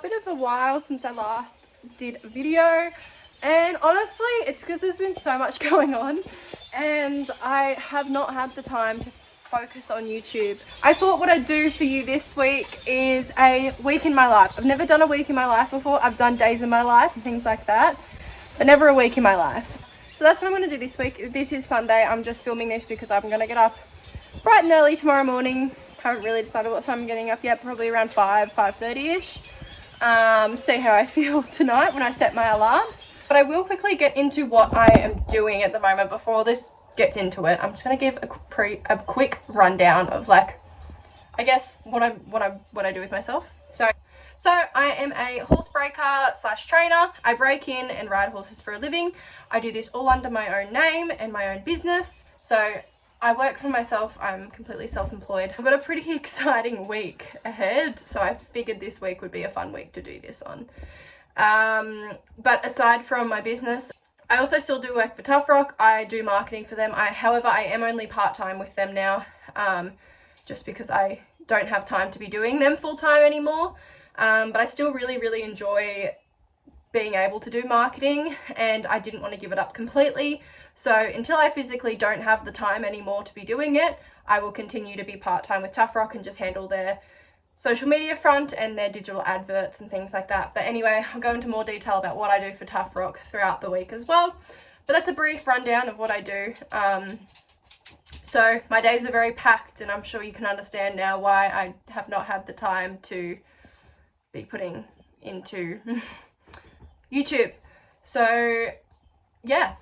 bit of a while since I last did a video, and honestly it's because there's been so much going on and I have not had the time to focus on YouTube. I thought what I'd do for you this week is a week in my life. I've never done a week in my life before. I've done days in my life and things like that, but never a week in my life. So that's what I'm going to do this week. This is Sunday. I'm just filming this because I'm going to get up bright and early tomorrow morning. Haven't really decided what time I'm getting up yet, probably around 5:30ish. See how I feel tonight when I set my alarms. But I will quickly get into what I am doing at the moment before this gets into it. I'm just going to give a quick rundown of, like, I guess what I do with myself. So I am a horse breaker / trainer. I break in and ride horses for a living. I do this all under my own name and my own business. So I work for myself. I'm completely self-employed. I've got a pretty exciting week ahead, so I figured this week would be a fun week to do this on. But aside from my business, I also still do work for TuffRock. I do marketing for them. However, I am only part-time with them now, just because I don't have time to be doing them full-time anymore. But I still really enjoy being able to do marketing, and I didn't want to give it up completely. So until I physically don't have the time anymore to be doing it, I will continue to be part-time with TuffRock and just handle their social media front and their digital adverts and things like that. But anyway, I'll go into more detail about what I do for TuffRock throughout the week as well. But that's a brief rundown of what I do. So my days are very packed, and I'm sure you can understand now why I have not had the time to be putting into YouTube. So yeah,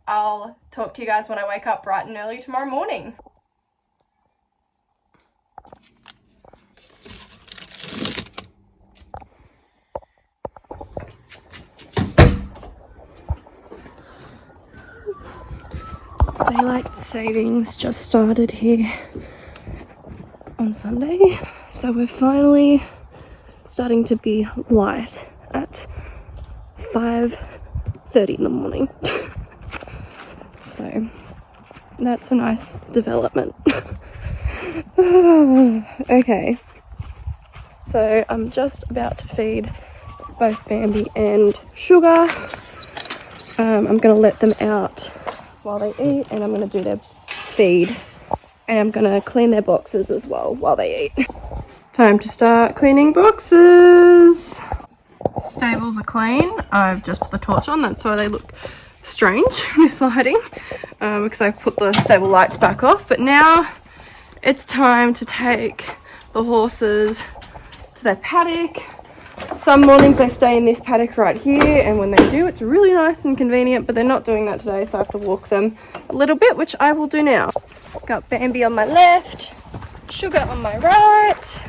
I'll talk to you guys when I wake up bright and early tomorrow morning. Daylight savings just started here on Sunday, so we're finally starting to be light at 5:30 in the morning. So that's a nice development. Okay, so I'm just about to feed both Bambi and Sugar. I'm gonna let them out while they eat, and I'm gonna do their feed, and I'm gonna clean their boxes as well while they eat. Time to start cleaning boxes. Stables are clean. I've just put the torch on, that's why they look strange this lighting, because I put the stable lights back off. But now it's time to take the horses to their paddock. Some mornings they stay in this paddock right here, and when they do, it's really nice and convenient, but they're not doing that today, so I have to walk them a little bit, which I will do now. Got Bambi on my left, Sugar on my right,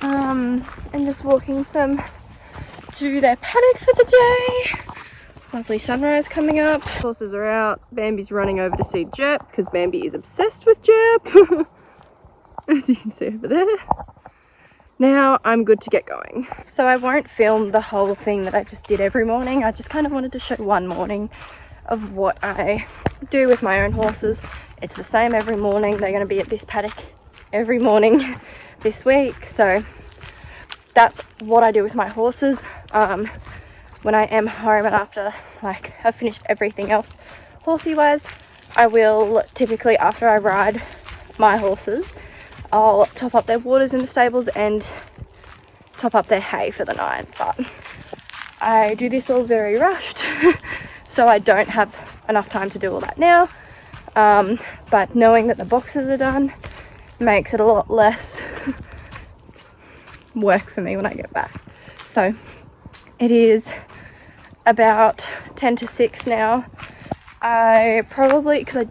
and just walking them to their paddock for the day. Lovely sunrise coming up. Horses are out. Bambi's running over to see Jep because Bambi is obsessed with Jep. As you can see over there. Now I'm good to get going. So I won't film the whole thing that I just did every morning. I just kind of wanted to show one morning of what I do with my own horses. It's the same every morning. They're going to be at this paddock every morning this week. So that's what I do with my horses. When I am home and after, like, I've finished everything else horsey wise, I will typically, after I ride my horses, I'll top up their waters in the stables and top up their hay for the night. But I do this all very rushed, so I don't have enough time to do all that now. But knowing that the boxes are done makes it a lot less work for me when I get back. So it is about 10 to 6 now. I probably, because I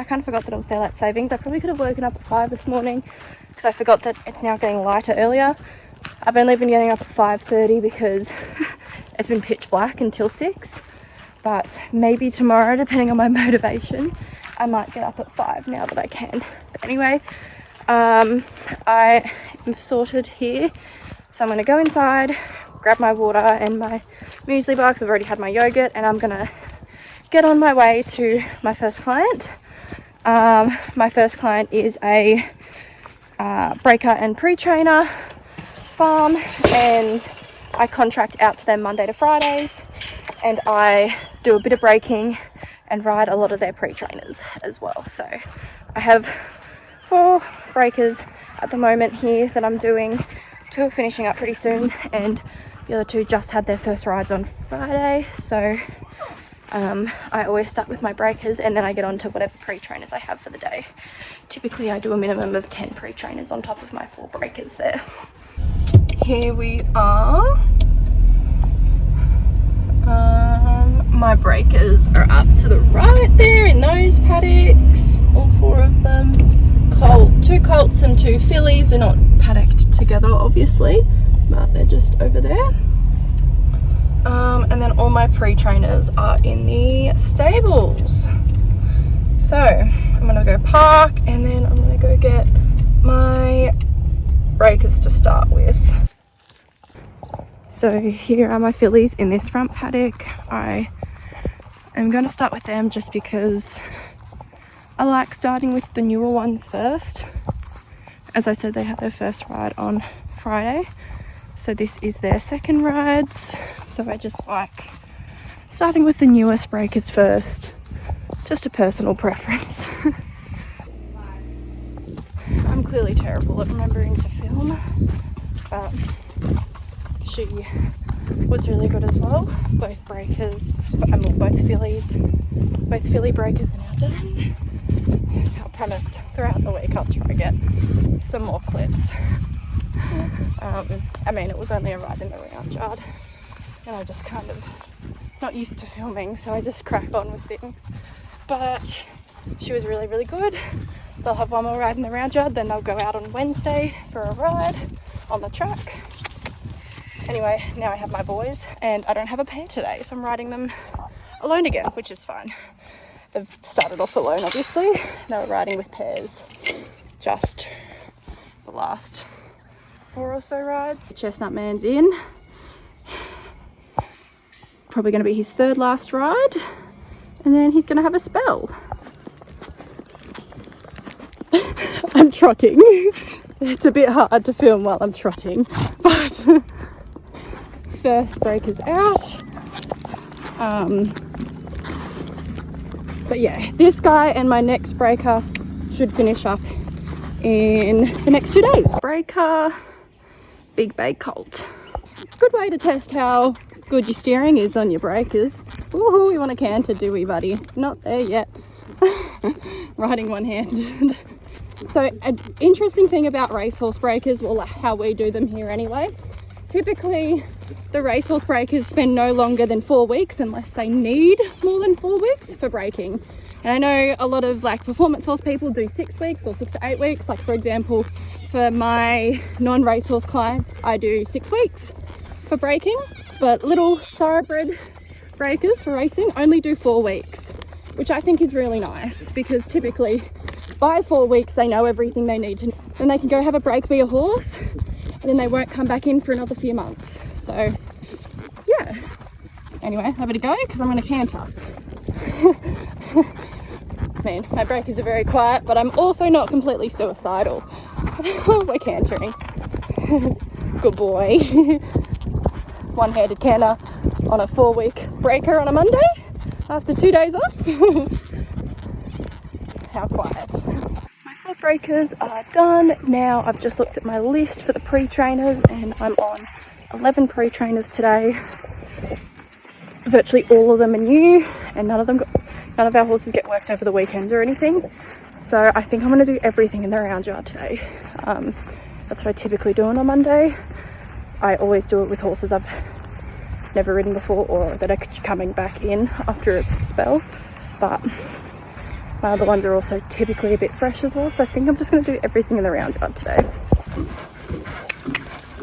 kind of forgot that it was daylight savings, I probably could have woken up at 5 this morning because I forgot that it's now getting lighter earlier. I've only been getting up at 5:30 because it's been pitch black until 6, but maybe tomorrow, depending on my motivation, I might get up at 5 now that I can. But anyway, I am sorted here, so I'm going to go inside, grab my water and my muesli bar because I've already had my yogurt, and I'm going to get on my way to my first client. My first client is a breaker and pre-trainer farm, and I contract out to them Monday to Fridays, and I do a bit of breaking and ride a lot of their pre-trainers as well. So I have 4 breakers at the moment here that I'm doing. 2 are finishing up pretty soon, and the other 2 just had their first rides on Friday. So I always start with my breakers, and then I get on to whatever pre-trainers I have for the day. Typically I do a minimum of 10 pre-trainers on top of my 4 breakers there. Here we are. My breakers are up to the right there in those paddocks, all 4 of them. 2 colts and 2 fillies. They're not paddocked together obviously, but they're just over there. And then all my pre-trainers are in the stables. So I'm gonna go park, and then I'm gonna go get my breakers to start with. So here are my fillies in this front paddock. I am going to start with them just because I like starting with the newer ones first. As I said, they had their first ride on Friday, so this is their second rides. So I just like starting with the newest breakers first, just a personal preference. I'm clearly terrible at remembering to film, but she was really good as well. Both breakers, both fillies, both filly breakers are now done. I promise throughout the week I'll try to get some more clips. I mean, it was only a ride in the round yard, and I just kind of not used to filming, so I just crack on with things. But she was really, really good. They'll have one more ride in the round yard, then they'll go out on Wednesday for a ride on the track. Anyway, now I have my boys, and I don't have a pair today, so I'm riding them alone again, which is fine. They've started off alone, obviously. They were riding with pairs just the last 4 or so rides. Chestnut Man's in. Probably going to be his 3rd last ride, and then he's going to have a spell. I'm trotting. It's a bit hard to film while I'm trotting, but first breaker's out. But yeah, this guy and my next breaker should finish up in the next 2 days. Breaker, big bay colt. Good way to test how good your steering is on your breakers. Woohoo, we want a canter, do we, buddy? Not there yet. Riding one-handed. So an interesting thing about racehorse breakers, well, how we do them here anyway, typically the racehorse breakers spend no longer than 4 weeks unless they need more than 4 weeks for breaking. And I know a lot of like performance horse people do 6 weeks or 6 to 8 weeks. Like for example, for my non-racehorse clients, I do 6 weeks for breaking, but little thoroughbred breakers for racing only do 4 weeks, which I think is really nice, because typically by 4 weeks they know everything they need to know. Then they can go have a break, be a horse, and then they won't come back in for another few months. So yeah, anyway, I better go because I'm going to canter. Man, my breakers are very quiet, but I'm also not completely suicidal. We're cantering. Good boy. One-handed canter on a 4-week breaker on a Monday after 2 days off. How quiet. My 4 breakers are done. Now I've just looked at my list for the pre-trainers, and I'm on 11 pre-trainers today. Virtually all of them are new, and none of our horses get worked over the weekend or anything. So I think I'm going to do everything in the round yard today. That's what I typically do on a Monday. I always do it with horses I've never ridden before or that are coming back in after a spell. But my other ones are also typically a bit fresh as well. So I think I'm just going to do everything in the round yard today.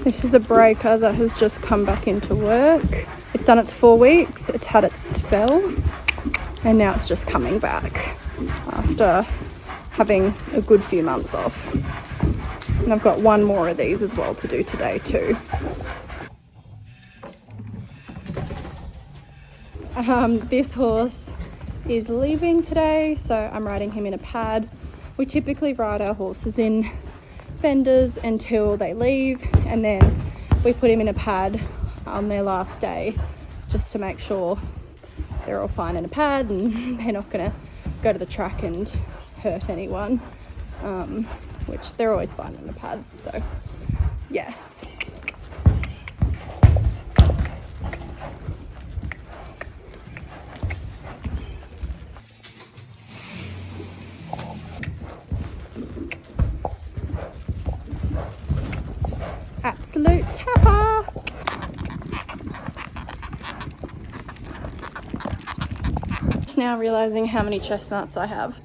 This is a breaker that has just come back into work. It's done its 4 weeks. It's had its spell. And now it's just coming back after having a good few months off. And I've got 1 more of these as well to do today too. This horse is leaving today, so I'm riding him in a pad. We typically ride our horses in fenders until they leave, and then we put him in a pad on their last day just to make sure they're all fine in a pad and they're not going to go to the track and hurt anyone, which they're always fine in a pad. So yes. Absolute tapper. Just now realizing how many chestnuts I have.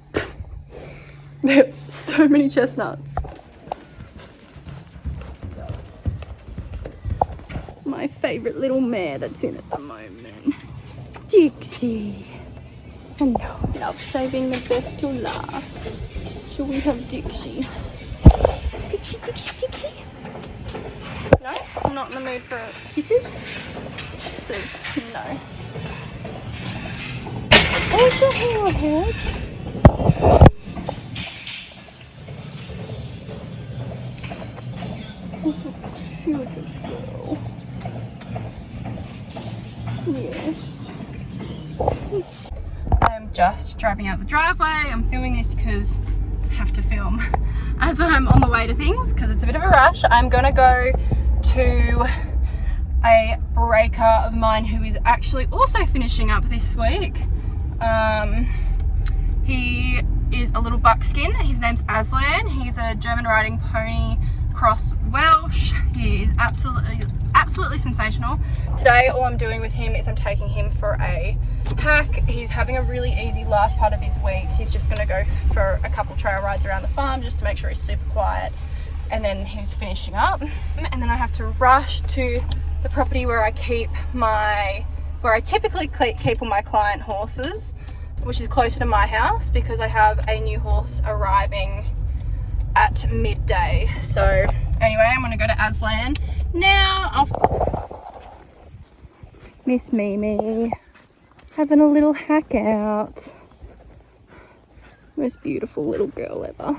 There are so many chestnuts. My favorite little mare that's in at the moment, Dixie. And I love saving the best till last. Shall we have Dixie? Dixie, Dixie, Dixie. No, I'm not in the mood for kisses. She says no. Oh, the hair hurt. Cutest girl. Yes. I'm just driving out the driveway. I'm filming this because I have to film as I'm on the way to things because it's a bit of a rush. I'm gonna go to a breaker of mine who is actually also finishing up this week. He is a little buckskin. His name's Aslan. He's a German riding pony cross Welsh. He is absolutely sensational. Today all I'm doing with him is I'm taking him for a hack. He's having a really easy last part of his week. He's just going to go for a couple trail rides around the farm just to make sure he's super quiet, and then he's finishing up, and then I have to rush to the property where I typically keep all my client horses, which is closer to my house because I have a new horse arriving at midday. So anyway, I'm gonna go to Aslan now. Miss Mimi having a little hack out. Most beautiful little girl ever.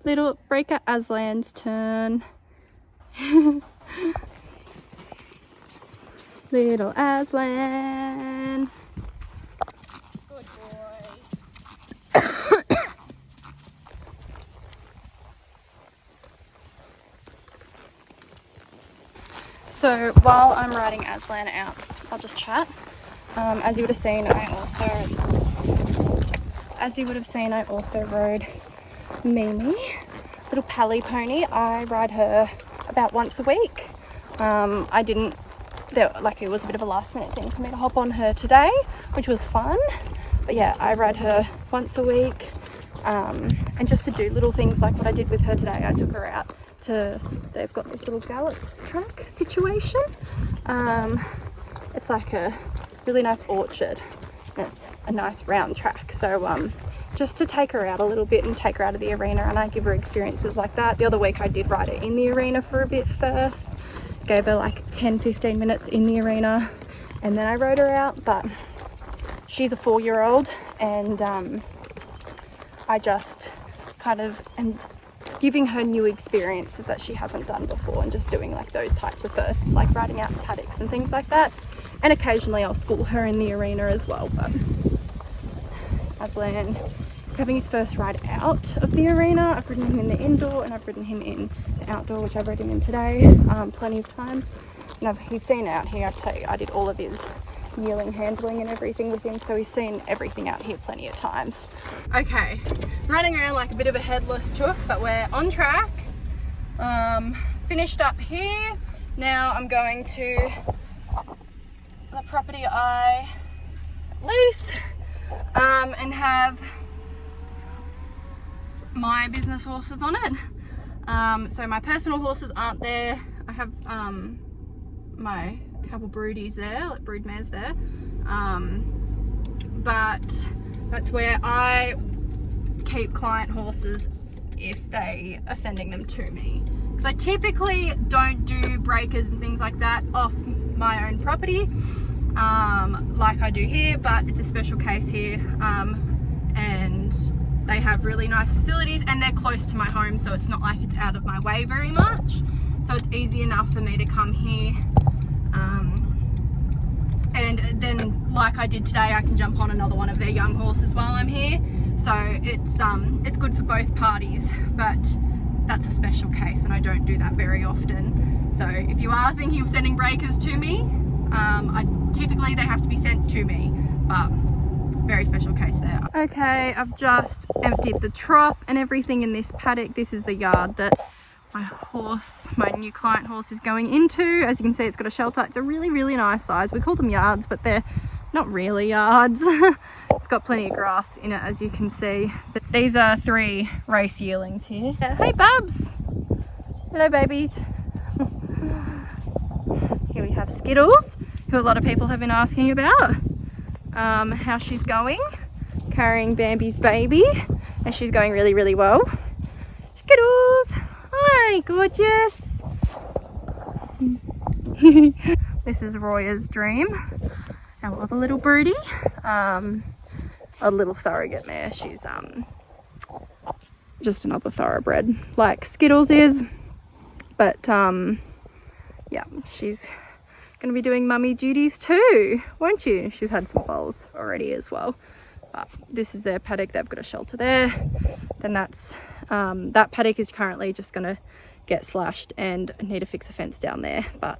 Little breaker Aslan's turn. Little Aslan. Good boy. So while I'm riding Aslan out, I'll just chat. As you would have seen, I also rode Mimi, little Pally pony. I ride her about once a week. It was a bit of a last minute thing for me to hop on her today, which was fun. But yeah, I ride her once a week, and just to do little things like what I did with her today. I took her out to, they've got this little gallop track situation. It's like a really nice orchard. It's a nice round track. So just to take her out a little bit and take her out of the arena, and I give her experiences like that. The other week I did ride her in the arena for a bit first. Gave her like 10-15 minutes in the arena, and then I rode her out. But she's a 4-year-old, and I just kind of am giving her new experiences that she hasn't done before, and just doing like those types of firsts, like riding out paddocks and things like that. And occasionally I'll school her in the arena as well. But Aslan is having his first ride out of the arena. I've ridden him in the indoor and I've ridden him in the outdoor, which I've ridden him today plenty of times. And he's seen out here. I did all of his kneeling, handling and everything with him, so he's seen everything out here plenty of times. Okay, running around like a bit of a headless chook, but we're on track. Finished up here. Now I'm going to the property I lease and have my business horses on it. So my personal horses aren't there. I have my couple broodies there, like brood mares there, but that's where I keep client horses if they are sending them to me, because I typically don't do breakers and things like that off my own property like I do here, but it's a special case here, and they have really nice facilities and they're close to my home, so it's not like it's out of my way very much. So it's easy enough for me to come here. And then, like I did today, I can jump on another one of their young horses while I'm here. So it's good for both parties, but that's a special case and I don't do that very often. So if you are thinking of sending breakers to me, typically they have to be sent to me, but very special case there. Okay, I've just emptied the trough and everything in this paddock. This is the yard that my new client horse is going into. As you can see, it's got a shelter. It's a really, really nice size. We call them yards, but they're not really yards. It's got plenty of grass in it, as you can see. But these are 3 race yearlings here. Hey Bubs! Hello babies. Here we have Skittles, who a lot of people have been asking about how she's going, carrying Bambi's baby, and she's going really, really well. Skittles! Hi, gorgeous. This is Roya's Dream, our other little broody, a little surrogate mare. She's just another thoroughbred like Skittles is, but yeah, she's gonna be doing mummy duties too, won't you? She's had some foals already as well. But this is their paddock. They've got a shelter there. Then that's that paddock is currently just gonna get slashed and need to fix a fence down there, but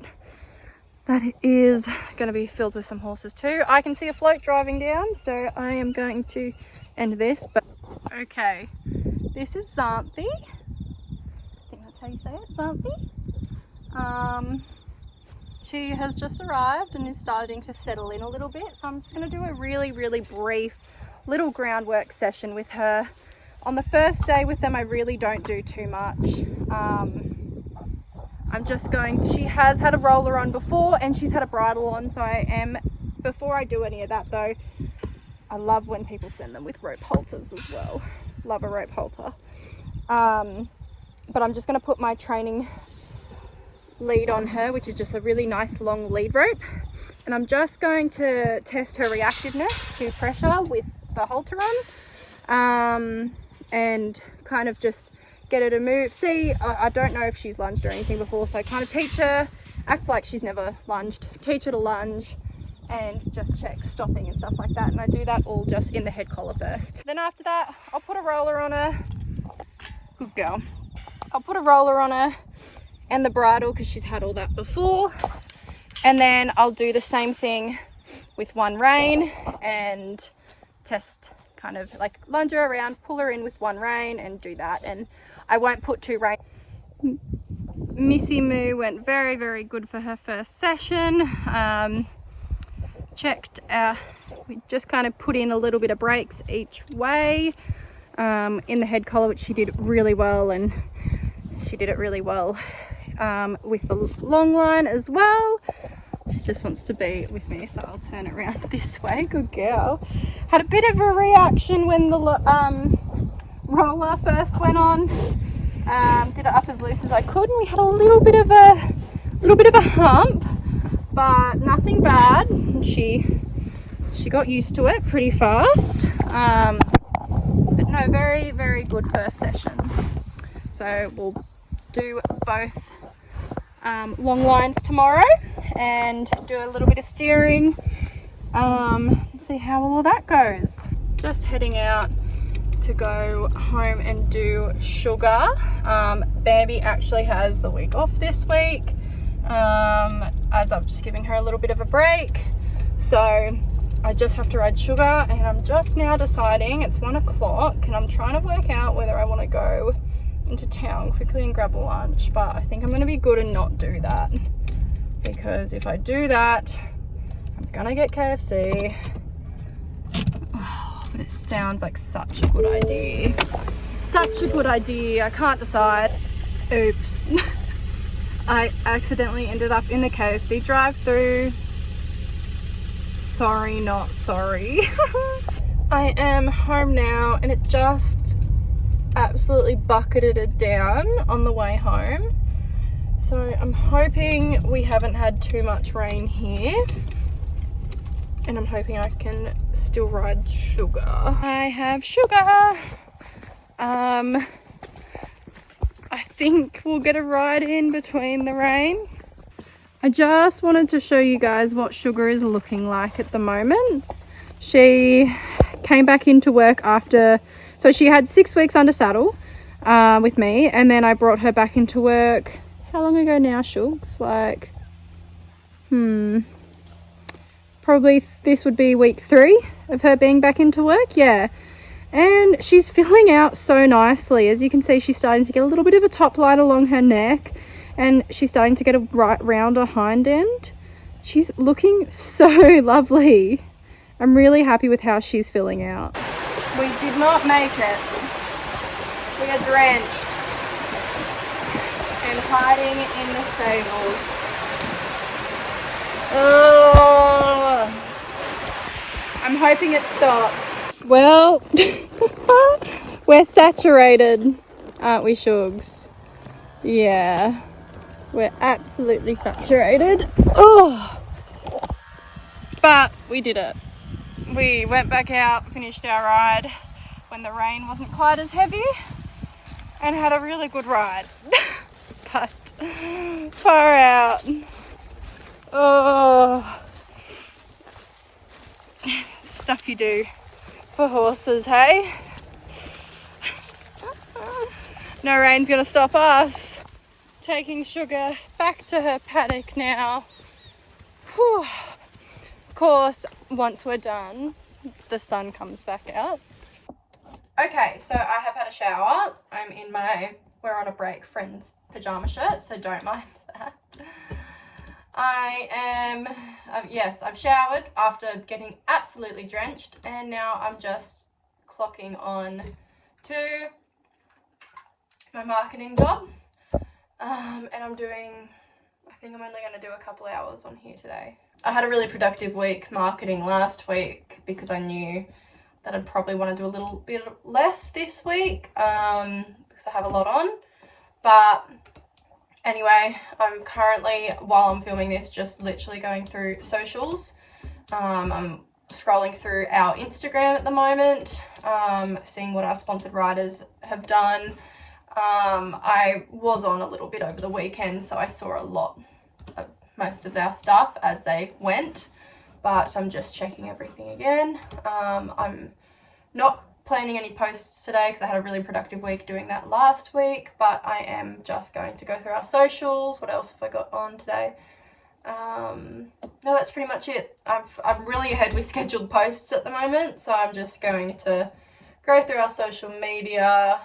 that is going to be filled with some horses too. I can see a float driving down, so I am going to end this. But okay, this is Xanthi. I think that's how you say it, Xanthi. She has just arrived and is starting to settle in a little bit, so I'm just going to do a really, really brief little groundwork session with her. On the first day with them, I really don't do too much. She has had a roller on before and she's had a bridle on, so before I do any of that though, I love when people send them with rope halters as well. Love a rope halter. But I'm just going to put my training lead on her, which is just a really nice long lead rope. And I'm just going to test her reactiveness to pressure with the halter on. And kind of just get her to move. See, I don't know if she's lunged or anything before, so kind of teach her, act like she's never lunged, teach her to lunge and just check stopping and stuff like that. And I do that all just in the head collar first. Then after that, I'll put a roller on her. Good girl. I'll put a roller on her and the bridle because she's had all that before. And then I'll do the same thing with one rein and test, kind of like lunge her around, pull her in with one rein and do that. And I won't put 2 reins. Missy Moo went very, very good for her first session. Checked we just kind of put in a little bit of brakes each way in the head collar, which she did really well, and she did it really well with the long line as well. She just wants to be with me, so I'll turn it around this way. Good girl. Had a bit of a reaction when the roller first went on. Did it up as loose as I could, and we had a little bit of a hump, but nothing bad. She got used to it pretty fast. But no, very, very good first session. So we'll do both long lines tomorrow and do a little bit of steering. See how all of that goes. Just heading out to go home and do sugar. Bambi actually has the week off this week, as I'm just giving her a little bit of a break, so I just have to ride sugar. And I'm just now deciding, it's 1 o'clock, and I'm trying to work out whether I want to go into town quickly and grab a lunch, but I think I'm going to be good and not do that, because if I do that, I'm gonna get KFC. Oh, but it sounds like such a good idea. Such a good idea. I can't decide. Oops. I accidentally ended up in the KFC drive-thru. Sorry, not sorry. I am home now, and it just absolutely bucketed it down on the way home. So I'm hoping we haven't had too much rain here, and I'm hoping I can still ride sugar. I have sugar. I think we'll get a ride in between the rain. I just wanted to show you guys what Sugar is looking like at the moment. She came back into work after, so she had 6 weeks under saddle with me, and then I brought her back into work. How long ago now, Shugs? Like, probably this would be week 3 of her being back into work. Yeah, and she's filling out so nicely. As you can see, she's starting to get a little bit of a top line along her neck, and she's starting to get a right rounder hind end. She's looking so lovely. I'm really happy with how she's filling out. We did not make it. We are drenched and hiding in the stables. Oh, I'm hoping it stops. Well, we're saturated, aren't we, Shugs? Yeah, we're absolutely saturated. Oh, but we did it. We went back out, finished our ride when the rain wasn't quite as heavy, and had a really good ride. But far out. Oh, stuff you do for horses, hey? No rain's gonna stop us. Taking Sugar back to her paddock now. Whew. Of course, once we're done, the sun comes back out. Okay, so I have had a shower. I'm in my we're on a break friend's pajama shirt, so don't mind that. I am, yes, I've showered after getting absolutely drenched, and now I'm just clocking on to my marketing job. And I'm doing, I think I'm only going to do a couple hours on here today. I had a really productive week marketing last week because I knew that I'd probably want to do a little bit less this week because I have a lot on. But anyway, I'm currently, while I'm filming this, just literally going through socials. I'm scrolling through our Instagram at the moment, seeing what our sponsored riders have done. I was on a little bit over the weekend, so I saw a lot of most of our stuff as they went, but I'm just checking everything again. I'm not planning any posts today because I had a really productive week doing that last week, but I am just going to go through our socials. What else have I got on today? No, that's pretty much it. I'm really ahead with scheduled posts at the moment, so I'm just going to go through our social media,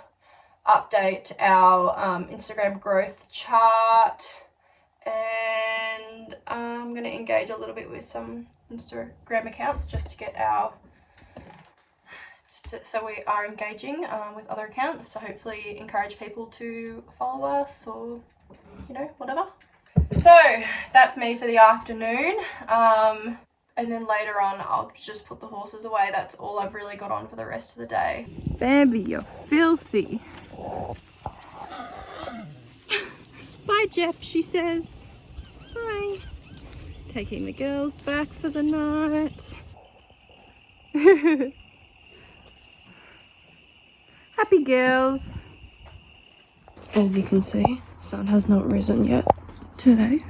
update our Instagram growth chart, and I'm going to engage a little bit with some Instagram accounts just to get our so we are engaging with other accounts to hopefully encourage people to follow us, or you know, whatever. So that's me for the afternoon, and then later on I'll just put the horses away. That's all I've really got on for the rest of the day. Bambi, you're filthy. Bye, Jeff, she says. Bye. Taking the girls back for the night. Happy girls. As you can see, sun has not risen yet today.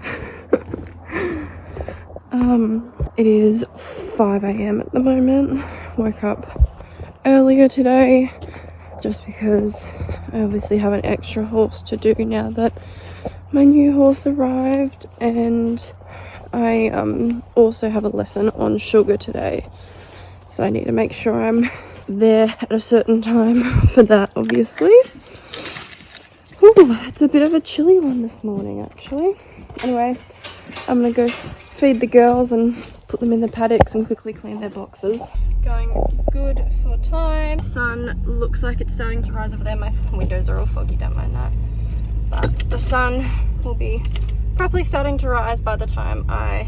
It is 5 AM at the moment. Woke up earlier today just because I obviously have an extra horse to do now that my new horse arrived, and I also have a lesson on Sugar today, so I need to make sure I'm there at a certain time for that, obviously. Ooh, it's a bit of a chilly one this morning, actually. Anyway, I'm gonna go feed the girls and put them in the paddocks and quickly clean their boxes. Going good for time. Sun looks like it's starting to rise over there. My windows are all foggy, don't mind that. But the sun will be properly starting to rise by the time I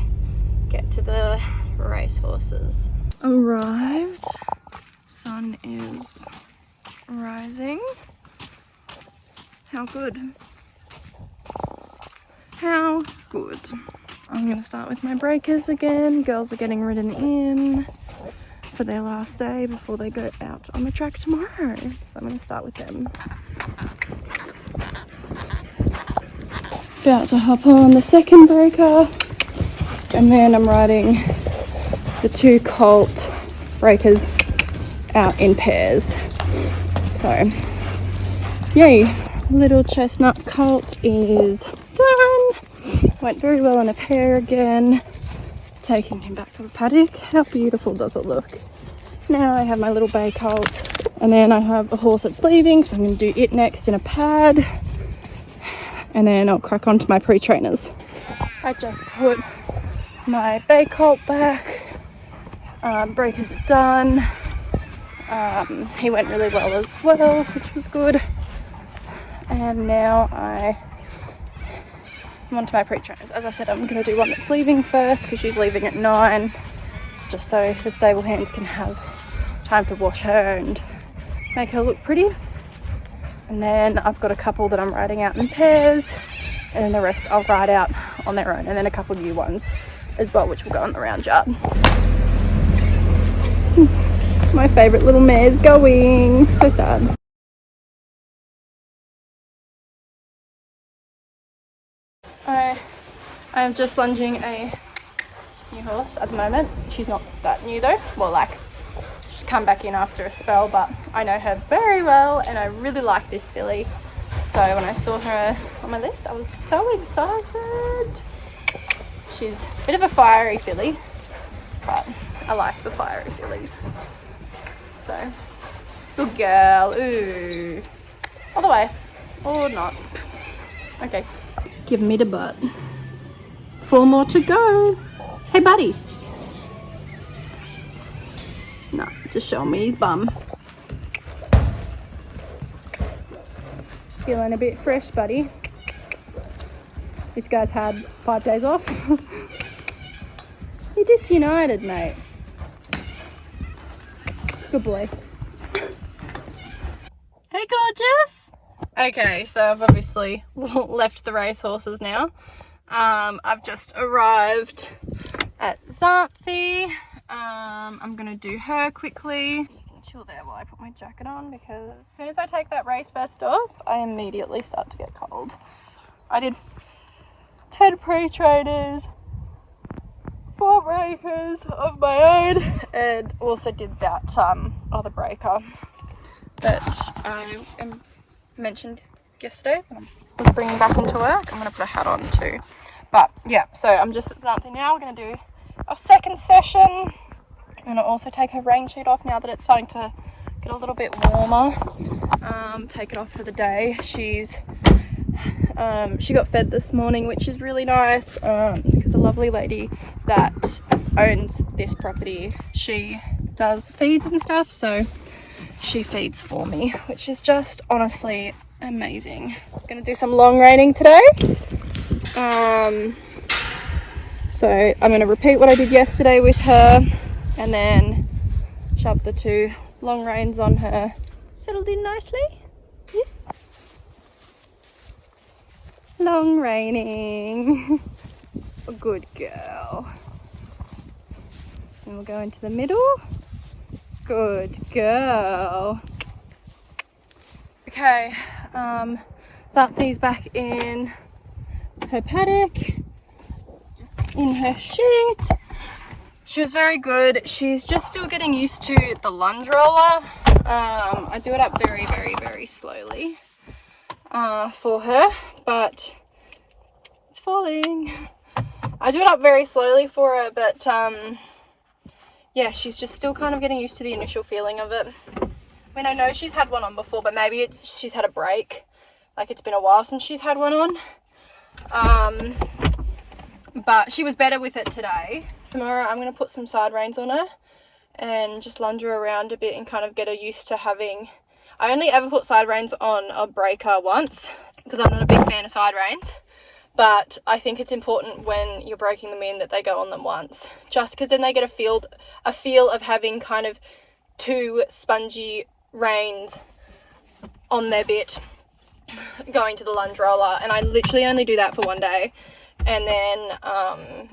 get to the race horses. Arrived. Sun is rising. How good. How good. I'm going to start with my breakers again. Girls are getting ridden in. for their last day before they go out on the track tomorrow. So I'm going to start with them. About to hop on the second breaker, and then I'm riding the 2 colt breakers out in pairs. So yay, little chestnut colt is done. Went very well in a pair again. Taking him back to the paddock. How beautiful does it look? Now I have my little bay colt, and then I have a horse that's leaving, so I'm going to do it next in a pad, and then I'll crack on to my pre-trainers. I just put my bay colt back. Breakers are done. He went really well as well, which was good. And now I'm on to my pre-trainers. As I said, I'm going to do one that's leaving first because she's leaving at 9, just so the stable hands can have time to wash her and make her look pretty. And then I've got a couple that I'm riding out in pairs, and then the rest I'll ride out on their own, and then a couple new ones as well, which will go on the round yard. My favourite little mare's going. So sad. I am just lunging a new horse at the moment. She's not that new though. Well, like, she's come back in after a spell, but I know her very well and I really like this filly. So when I saw her on my list, I was so excited. She's a bit of a fiery filly, but I like the fiery fillies. So, good girl. Ooh. All the way. Or not. Okay. Give me the butt. 4 more to go. Hey, buddy. No, just show me his bum. Feeling a bit fresh, buddy. This guy's had 5 days off. You're disunited, mate. Good boy. Hey, gorgeous. Okay, so I've obviously left the racehorses now. I've just arrived at Xanthi. I'm gonna do her quickly. You can chill there while I put my jacket on, because as soon as I take that race vest off, I immediately start to get cold. I did 10 pre-trainers, 4 breakers of my own, and also did that other breaker that I mentioned yesterday that I was bringing back into work. I'm going to put a hat on too. But yeah, so I'm just at something now. We're going to do a second session. I'm going to also take her rain sheet off now that it's starting to get a little bit warmer. Take it off for the day. She got fed this morning, which is really nice, because a lovely lady that owns this property, she does feeds and stuff, so she feeds for me, which is just honestly amazing. I'm gonna do some long reining today. So I'm gonna repeat what I did yesterday with her, and then shove the 2 long reins on her. Settled in nicely. Yes. Long reining. A good girl. And we'll go into the middle. Good girl. Okay, Xanthi's back in her paddock, just in her sheet. She was very good. She's just still getting used to the lunge roller. I do it up very, very, very slowly for her, but it's falling. I do it up very slowly for her, but yeah, she's just still kind of getting used to the initial feeling of it. I mean, I know she's had one on before, but maybe she's had a break. Like, it's been a while since she's had one on. But she was better with it today. Tomorrow I'm going to put some side reins on her and just lunge her around a bit and kind of get her used to having... I only ever put side reins on a breaker once, because I'm not a big fan of side reins. But I think it's important when you're breaking them in that they go on them once, just because then they get a feel of having kind of 2 spongy reins on their bit going to the lunge roller. And I literally only do that for 1 day, and then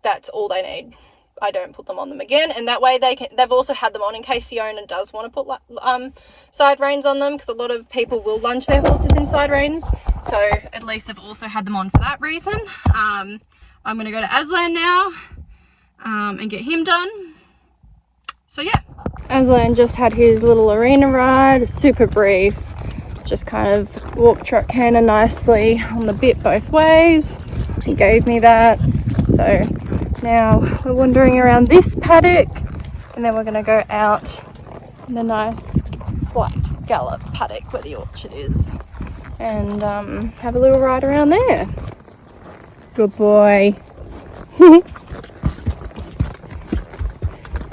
that's all they need. I don't put them on them again, and that way they've also had them on in case the owner does want to put side reins on them, because a lot of people will lunge their horses in side reins, so at least they've also had them on for that reason. I'm going to go to Aslan now and get him done. So yeah, Aslan just had his little arena ride, super brief, just kind of walk, trot, canter nicely on the bit both ways. He gave me that, so now we're wandering around this paddock, and then we're going to go out in the nice flat gallop paddock where the orchard is, and have a little ride around there. Good boy.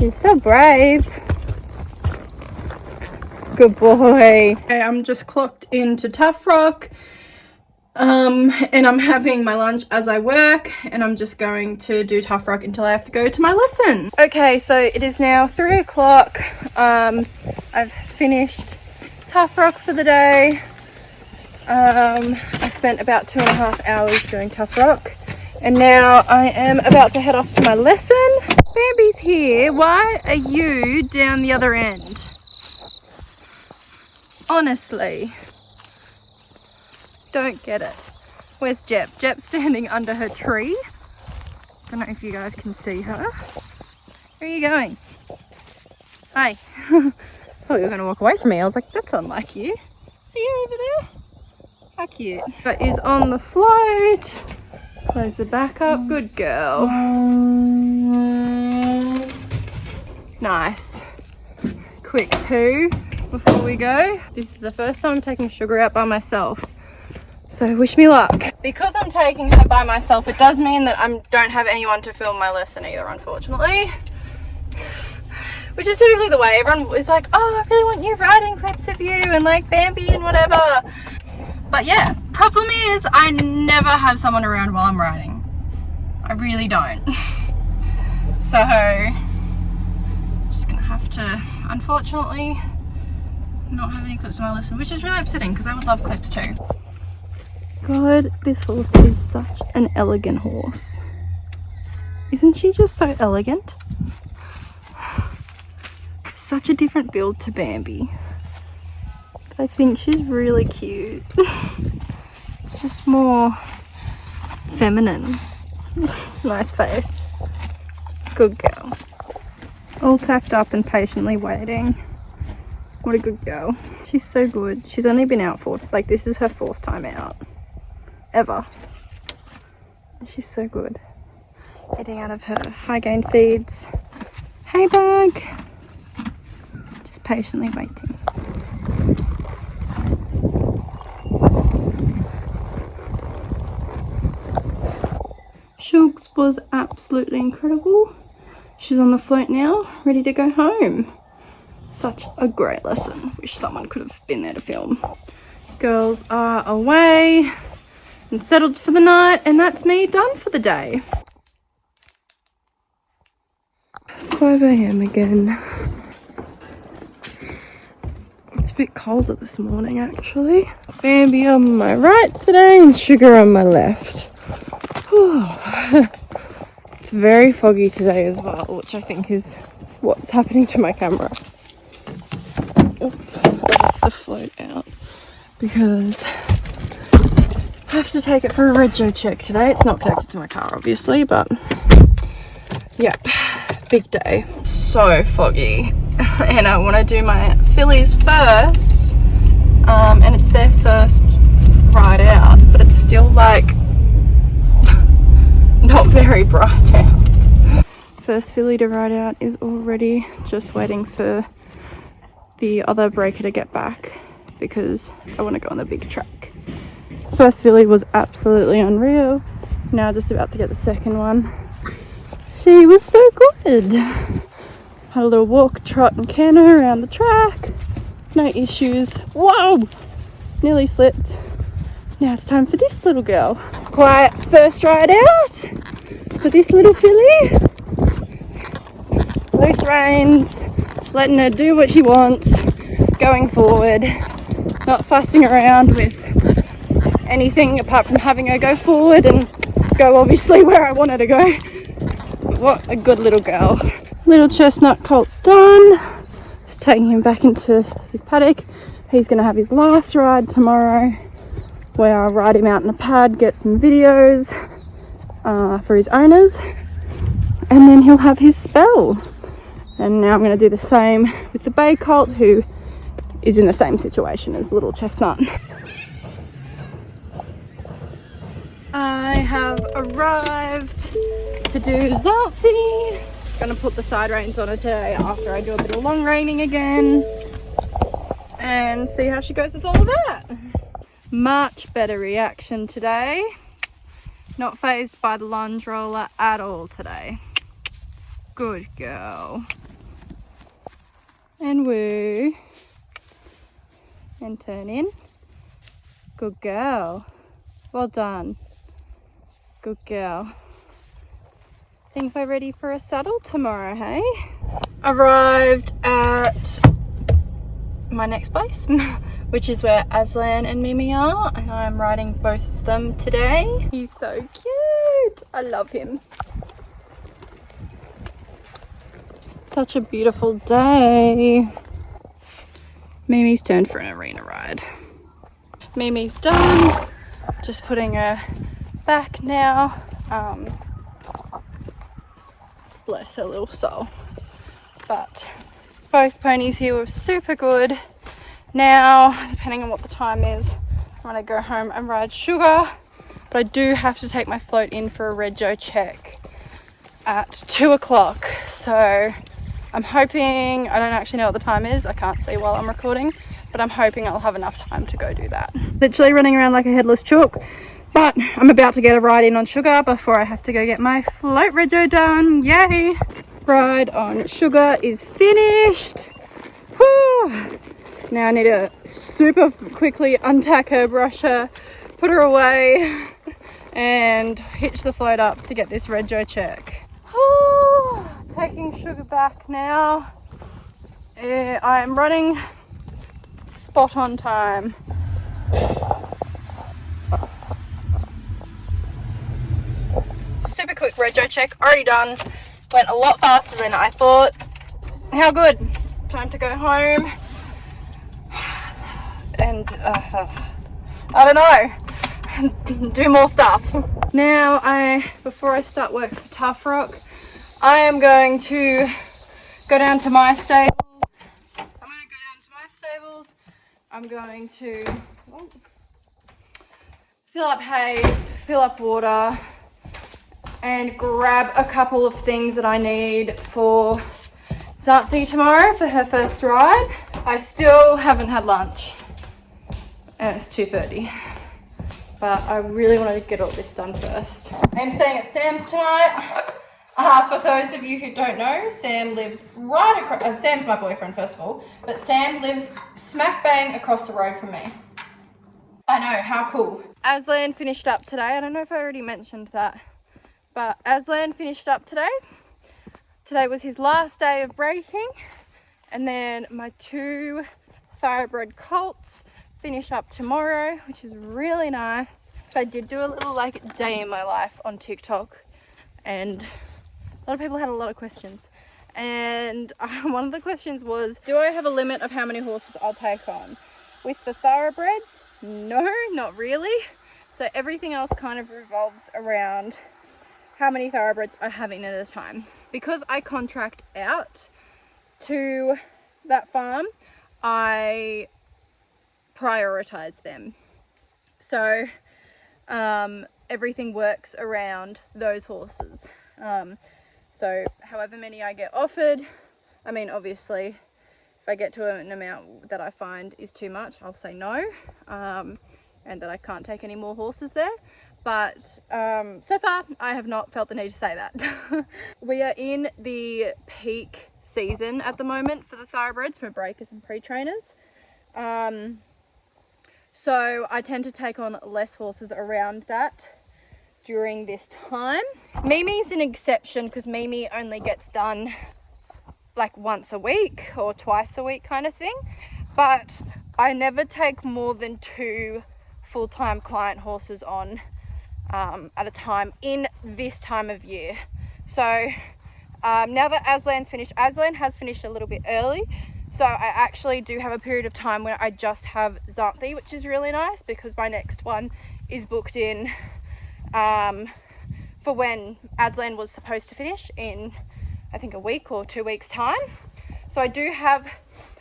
You're so brave. Good boy. Okay, I'm just clocked into TuffRock. And I'm having my lunch as I work, and I'm just going to do TuffRock until I have to go to my lesson. Okay, so it is now 3 o'clock. I've finished TuffRock for the day. I spent about 2.5 hours doing TuffRock, and now I am about to head off to my lesson. Bambi's here. Why are you down the other end? Honestly. Don't get it. Where's Jep? Jep's standing under her tree. Don't know if you guys can see her. Where are you going? Hi. I thought you were going to walk away from me. I was like, that's unlike you. See you over there? How cute. That is on the float. Close the back up. Good girl. Nice. Quick poo before we go. This is the first time I'm taking Sugar out by myself. So wish me luck. Because I'm taking her by myself, it does mean that I don't have anyone to film my lesson either, unfortunately. Which is typically the way. Everyone is like, oh, I really want new riding clips of you and like Bambi and whatever. But yeah, problem is I never have someone around while I'm riding. I really don't. So, just gonna have to, unfortunately, not have any clips of my lesson, which is really upsetting because I would love clips too. God, this horse is such an elegant horse. Isn't she just so elegant? Such a different build to Bambi. But I think she's really cute. It's just more feminine. Nice face. Good girl. All tacked up and patiently waiting. What a good girl. She's so good. She's only been out for, like, this is her 4th time out. Ever. She's so good. Getting out of her Hygain feeds. Hey bug. Just patiently waiting. Shugs was absolutely incredible. She's on the float now, ready to go home. Such a great lesson. Wish someone could have been there to film. Girls are away and settled for the night, and that's me done for the day. 5 AM again. It's a bit colder this morning actually. Bambi on my right today and Sugar on my left. It's very foggy today as well, which I think is what's happening to my camera. Oh, I have to float out because I have to take it for a rego check today. It's not connected to my car obviously, but yeah, big day. So foggy, and I want to do my fillies first, and it's their first ride out, but it's still like not very bright out. First filly to ride out is already just waiting for the other breaker to get back because I want to go on the big track. First filly was absolutely unreal. Now just about to get the second one. She was so good. Had a little walk, trot and canter around the track. No issues. Whoa! Nearly slipped. Now it's time for this little girl. Quiet first ride out for this little filly. Loose reins, just letting her do what she wants, going forward, not fussing around with anything apart from having her go forward and go obviously where I want her to go. What a good little girl. Little chestnut colt's done. Just taking him back into his paddock. He's going to have his last ride tomorrow, where I'll ride him out in a pad, get some videos for his owners, and then he'll have his spell. And now I'm going to do the same with the bay colt, who is in the same situation as little chestnut. I have arrived to do Zalthy. Gonna put the side reins on her today after I do a bit of long reining again, and see how she goes with all of that. Much better reaction today. Not fazed by the lunge roller at all today. Good girl. And woo. And turn in. Good girl. Well done. Good girl. Think we're ready for a saddle tomorrow, hey? Arrived at my next place, which is where Aslan and Mimi are, and I'm riding both of them today. He's so cute. I love him. Such a beautiful day. Mimi's turn for an arena ride. Mimi's done. Just putting her back now. Bless her little soul. But both ponies here were super good. Now, depending on what the time is, I'm gonna go home and ride Sugar, but I do have to take my float in for a rego check at 2 o'clock. So I'm hoping, I don't actually know what the time is, I can't see while I'm recording, but I'm hoping I'll have enough time to go do that. Literally running around like a headless chook, but I'm about to get a ride in on Sugar before I have to go get my float rego done. Yay! Ride on Sugar is finished. Whew. Now I need to super quickly untack her, brush her, put her away, and hitch the float up to get this rego check. Taking Sugar back now. I am running spot on time. Super quick rego check, already done. Went a lot faster than I thought. How good. Time to go home. And I don't know, do more stuff. Now before I start work for TuffRock, I am going to go down to my stables. I'm going to fill up haze, fill up water, and grab a couple of things that I need for Zalthy tomorrow for her first ride. I still haven't had lunch, and it's 2:30, but I really want to get all this done first. I'm staying at Sam's tonight. For those of you who don't know, Sam lives right across, Sam's my boyfriend first of all, but Sam lives smack bang across the road from me. I know, how cool. Aslan finished up today. I don't know if I already mentioned that, but Aslan finished up today. Today was his last day of breaking, and then my 2 thoroughbred colts finish up tomorrow, which is really nice. So I did do a little like day in my life on TikTok, and a lot of people had a lot of questions, and one of the questions was, do I have a limit of how many horses I'll take on? With the thoroughbreds, no, not really. So everything else kind of revolves around how many thoroughbreds I have in at a time. Because I contract out to that farm, I prioritize them. So everything works around those horses. So however many I get offered, I mean, obviously, if I get to an amount that I find is too much, I'll say no, and that I can't take any more horses there. But so far, I have not felt the need to say that. We are in the peak season at the moment for the thoroughbreds, for breakers and pre-trainers. So I tend to take on less horses around that during this time. Mimi's an exception because Mimi only gets done like once a week or twice a week kind of thing, but I never take more than 2 full-time client horses on at a time in this time of year. So now that Aslan's finished, Aslan has finished a little bit early. So I actually do have a period of time where I just have Xanthi, which is really nice because my next one is booked in for when Aslan was supposed to finish in, I think, a week or 2 weeks time. So I do have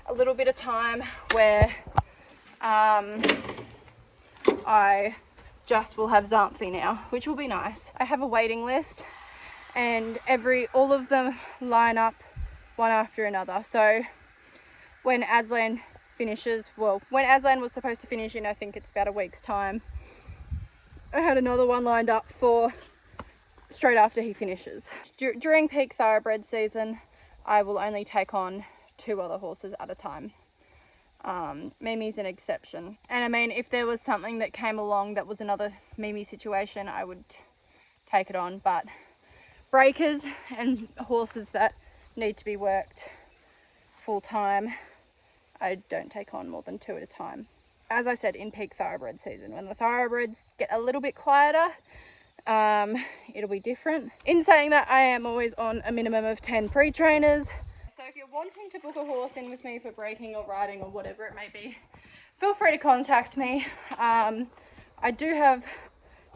a little bit of time where I just will have Xanthi now, which will be nice. I have a waiting list and all of them line up one after another. So when Aslan finishes, well, when Aslan was supposed to finish in, I think it's about a week's time, I had another one lined up for straight after he finishes. During peak thoroughbred season, I will only take on 2 other horses at a time. Mimi's an exception. And I mean, if there was something that came along that was another Mimi situation, I would take it on. But breakers and horses that need to be worked full time, I don't take on more than 2 at a time. As I said, in peak thoroughbred season, when the thoroughbreds get a little bit quieter, it'll be different. In saying that, I am always on a minimum of 10 pre-trainers. So if you're wanting to book a horse in with me for breaking or riding or whatever it may be, feel free to contact me. I do have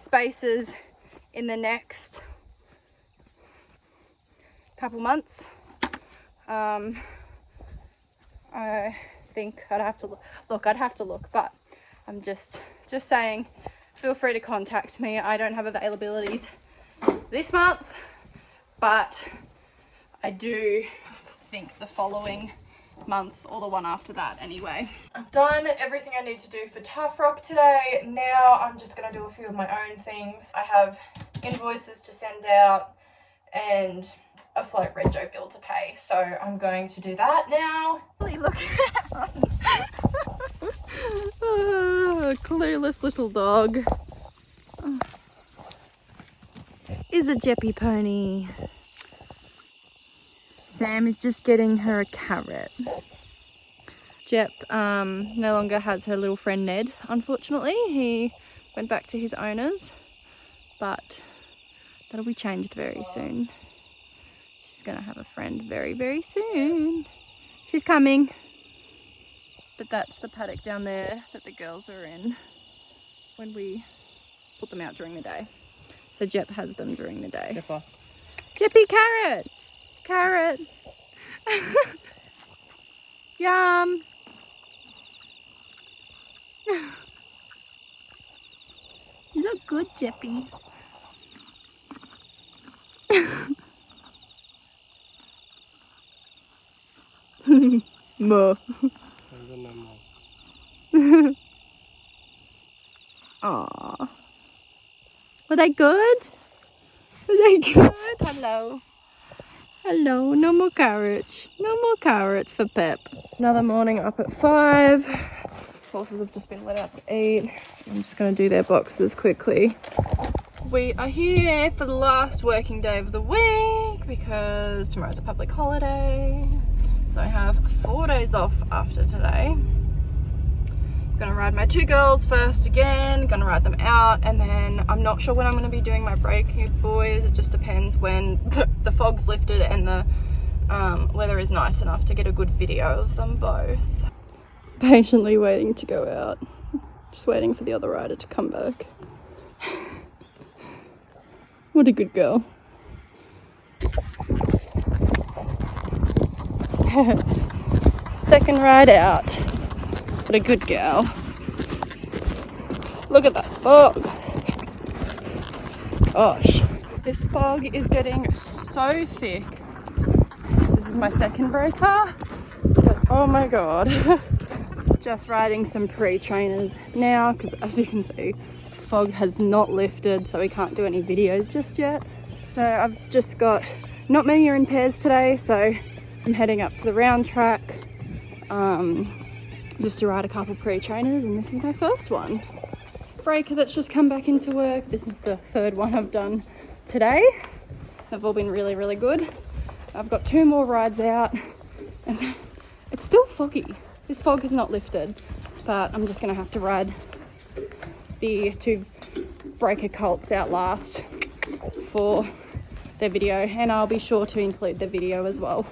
spaces in the next couple months. I think I'd have to look, but I'm just saying, feel free to contact me. I don't have availabilities this month, but I do think the following month or the one after that anyway. I've done everything I need to do for TuffRock today. Now I'm just going to do a few of my own things. I have invoices to send out and a float rego bill to pay, so I'm going to do that now. Look at that. Oh, clueless little dog. Oh. Is a Jeppy pony. Sam is just getting her a carrot. Jep no longer has her little friend Ned, unfortunately. He went back to his owners, but that'll be changed very soon. She's gonna have a friend very, very soon. She's coming. But that's the paddock down there that the girls are in when we put them out during the day. So Jep has them during the day. Jeppa. Jeppy, carrot! Carrot! Yum! You look good, Jeppy. Mo. Aww. Were they good? Were they good? Hello. Hello. No more carrots. No more carrots for Pep. Another morning up at 5. Horses have just been let out to eat. I'm just going to do their boxes quickly. We are here for the last working day of the week because tomorrow's a public holiday. So I have 4 days off after today. I'm gonna ride my 2 girls first again, gonna ride them out, and then I'm not sure when I'm gonna be doing my break boys. It just depends when the fog's lifted and the weather is nice enough to get a good video of them both. Patiently waiting to go out. Just waiting for the other rider to come back. What a good girl. Second ride out. What a good girl. Look at that fog. Gosh, this fog is getting so thick. This is my second breaker, but oh my god. Just riding some pre-trainers now because, as you can see, fog has not lifted, so we can't do any videos just yet. So I've just got, not many are in pairs today, so I'm heading up to the round track just to ride a couple pre-trainers, and this is my first one. Breaker that's just come back into work. This is the 3rd one I've done today. They've all been really, really good. I've got 2 more rides out, and it's still foggy. This fog has not lifted, but I'm just gonna have to ride the 2 breaker colts out last for their video, and I'll be sure to include the video as well.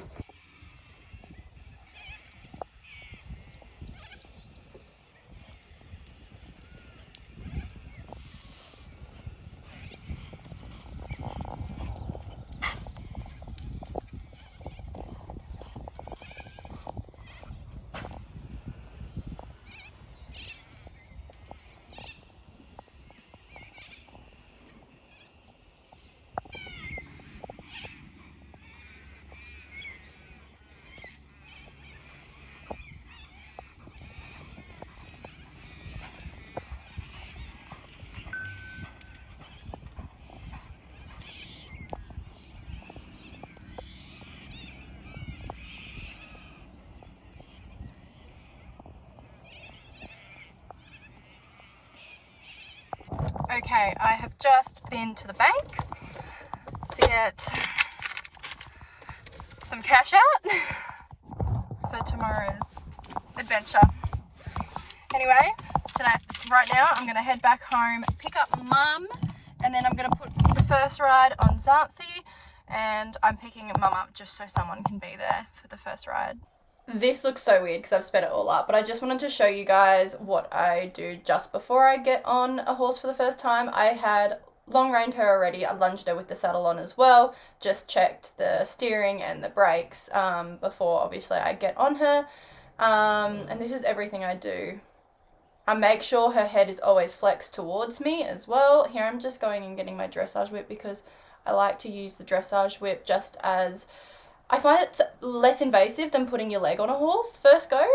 Okay, I have just been to the bank to get some cash out for tomorrow's adventure. Anyway, right now I'm going to head back home, pick up Mum, and then I'm going to put the first ride on Xanthi, and I'm picking Mum up just so someone can be there for the first ride. This looks so weird because I've sped it all up, but I just wanted to show you guys what I do just before I get on a horse for the first time. I had long reined her already. I lunged her with the saddle on as well, just checked the steering and the brakes before obviously I get on her, and this is everything I do. I make sure her head is always flexed towards me as well. Here I'm just going and getting my dressage whip because I like to use the dressage whip just as I find it's less invasive than putting your leg on a horse first go.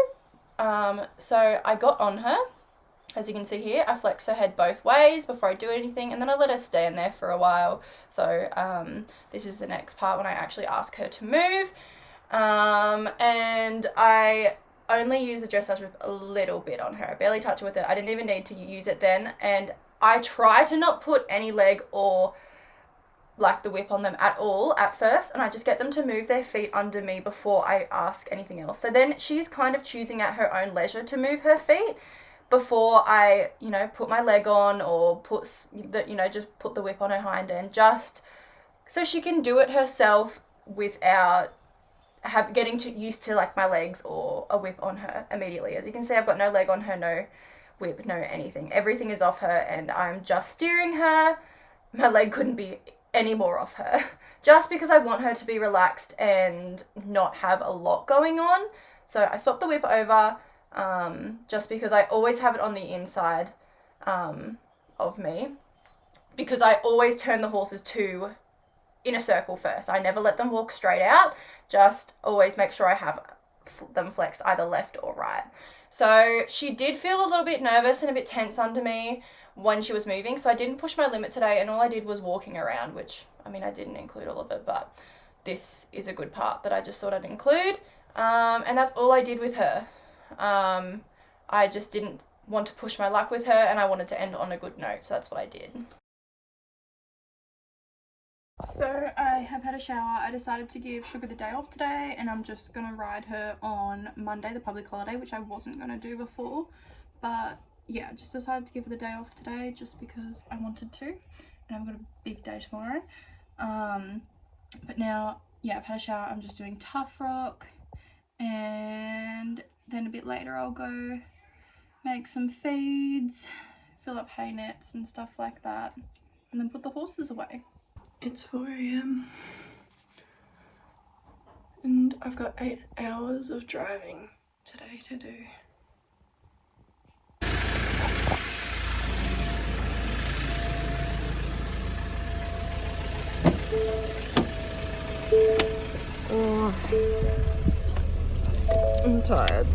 So I got on her. As you can see here, I flex her head both ways before I do anything, and then I let her stand there for a while. So this is the next part when I actually ask her to move. And I only use the dressage whip a little bit on her. I barely touch her with it. I didn't even need to use it then. And I try to not put any leg or like the whip on them at all at first, and I just get them to move their feet under me before I ask anything else. So then she's kind of choosing at her own leisure to move her feet before I, you know, put my leg on or put the, you know, just put the whip on her hind end, just so she can do it herself without getting used to like my legs or a whip on her immediately. As you can see, I've got no leg on her, no whip, no anything. Everything is off her, and I'm just steering her. My leg couldn't be any more off her, just because I want her to be relaxed and not have a lot going on. So I swapped the whip over, just because I always have it on the inside of me, because I always turn the horses in a circle first. I never let them walk straight out, just always make sure I have them flexed either left or right. So she did feel a little bit nervous and a bit tense under me when she was moving, so I didn't push my limit today, and all I did was walking around, which, I mean, I didn't include all of it, but this is a good part that I just thought I'd include, and that's all I did with her. I just didn't want to push my luck with her, and I wanted to end on a good note, so that's what I did. So I have had a shower. I decided to give Sugar the day off today, and I'm just going to ride her on Monday, the public holiday, which I wasn't going to do before, but yeah, just decided to give her the day off today just because I wanted to, and I've got a big day tomorrow. But now, yeah, I've had a shower. I'm just doing TuffRock, and then a bit later I'll go make some feeds, fill up hay nets and stuff like that, and then put the horses away. It's 4 AM and I've got 8 hours of driving today to do. Oh, I'm tired.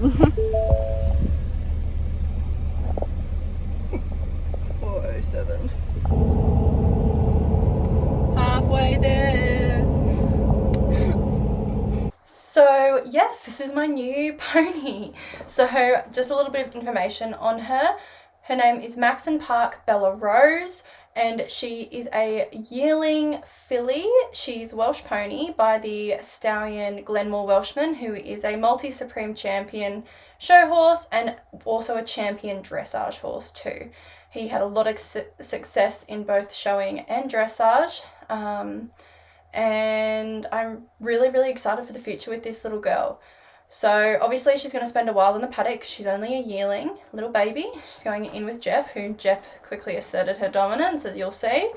4:07. Halfway there. So yes, this is my new pony. So just a little bit of information on her. Her name is Maxon Park Bella Rose, and she is a yearling filly. She's Welsh pony by the stallion Glenmore Welshman, who is a multi-supreme champion show horse and also a champion dressage horse too. He had a lot of success in both showing and dressage, and I'm really excited for the future with this little girl. So obviously she's going to spend a while in the paddock because she's only a yearling, little baby. She's going in with Jep, who Jep quickly asserted her dominance, as you'll see.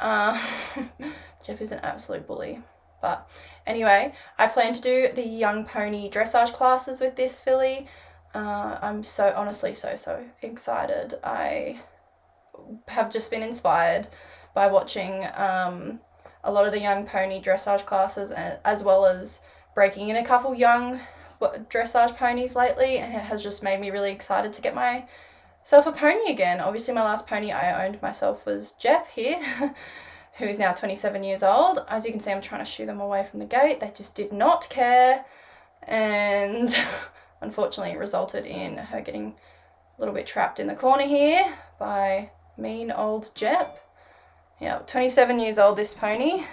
Jep is an absolute bully. But anyway, I plan to do the young pony dressage classes with this filly. I'm so honestly so excited. I have just been inspired by watching a lot of the young pony dressage classes, as well as breaking in a couple young dressage ponies lately, and it has just made me really excited to get myself a pony again. Obviously my last pony I owned myself was Jep here, who is now 27 years old. As you can see, I'm trying to shoo them away from the gate. They just did not care, and unfortunately it resulted in her getting a little bit trapped in the corner here by mean old Jep. Yeah, 27 years old, this pony.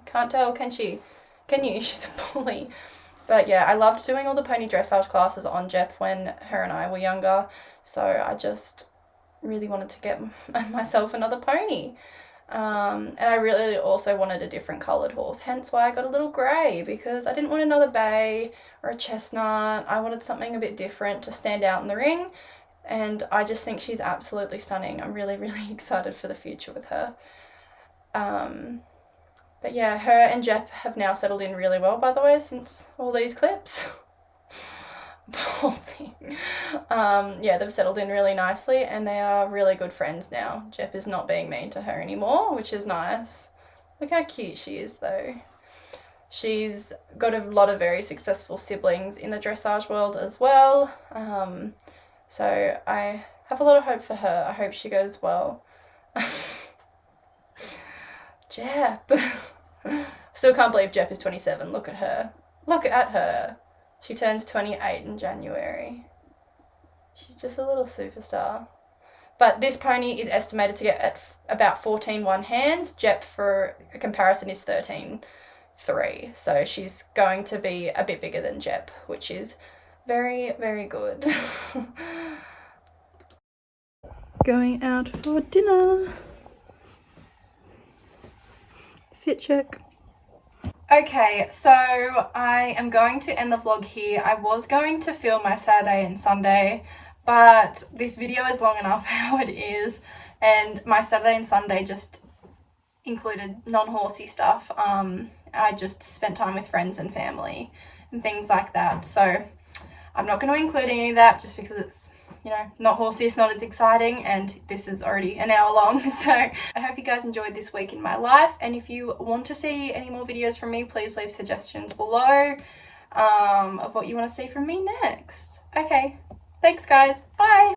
Can't tell, can she? Can you? She's a bully. But yeah, I loved doing all the pony dressage classes on Jep when her and I were younger, so I just really wanted to get myself another pony. And I really also wanted a different coloured horse, hence why I got a little grey, because I didn't want another bay or a chestnut. I wanted something a bit different to stand out in the ring, and I just think she's absolutely stunning. I'm really excited for the future with her. But yeah, her and Jep have now settled in really well, by the way, since all these clips. Poor thing. Yeah, they've settled in really nicely, and they are really good friends now. Jep is not being mean to her anymore, which is nice. Look how cute she is, though. She's got a lot of very successful siblings in the dressage world as well. So I have a lot of hope for her. I hope she goes well. Jep. Still can't believe Jep is 27. Look at her. Look at her. She turns 28 in January. She's just a little superstar. But this pony is estimated to get at about 14 one hands. Jep, for a comparison, is 13.3. So she's going to be a bit bigger than Jep, which is very good. Going out for dinner. Fit check. Okay, so I am going to end the vlog here. I was going to film my Saturday and Sunday, but this video is long enough how it is, and my Saturday and Sunday just included non-horsey stuff. I just spent time with friends and family and things like that, so I'm not going to include any of that just because it's, you know, not horsey, it's not as exciting, and this is already an hour long. So I hope you guys enjoyed this week in my life, and if you want to see any more videos from me, please leave suggestions below of what you want to see from me next. Okay, thanks guys, bye.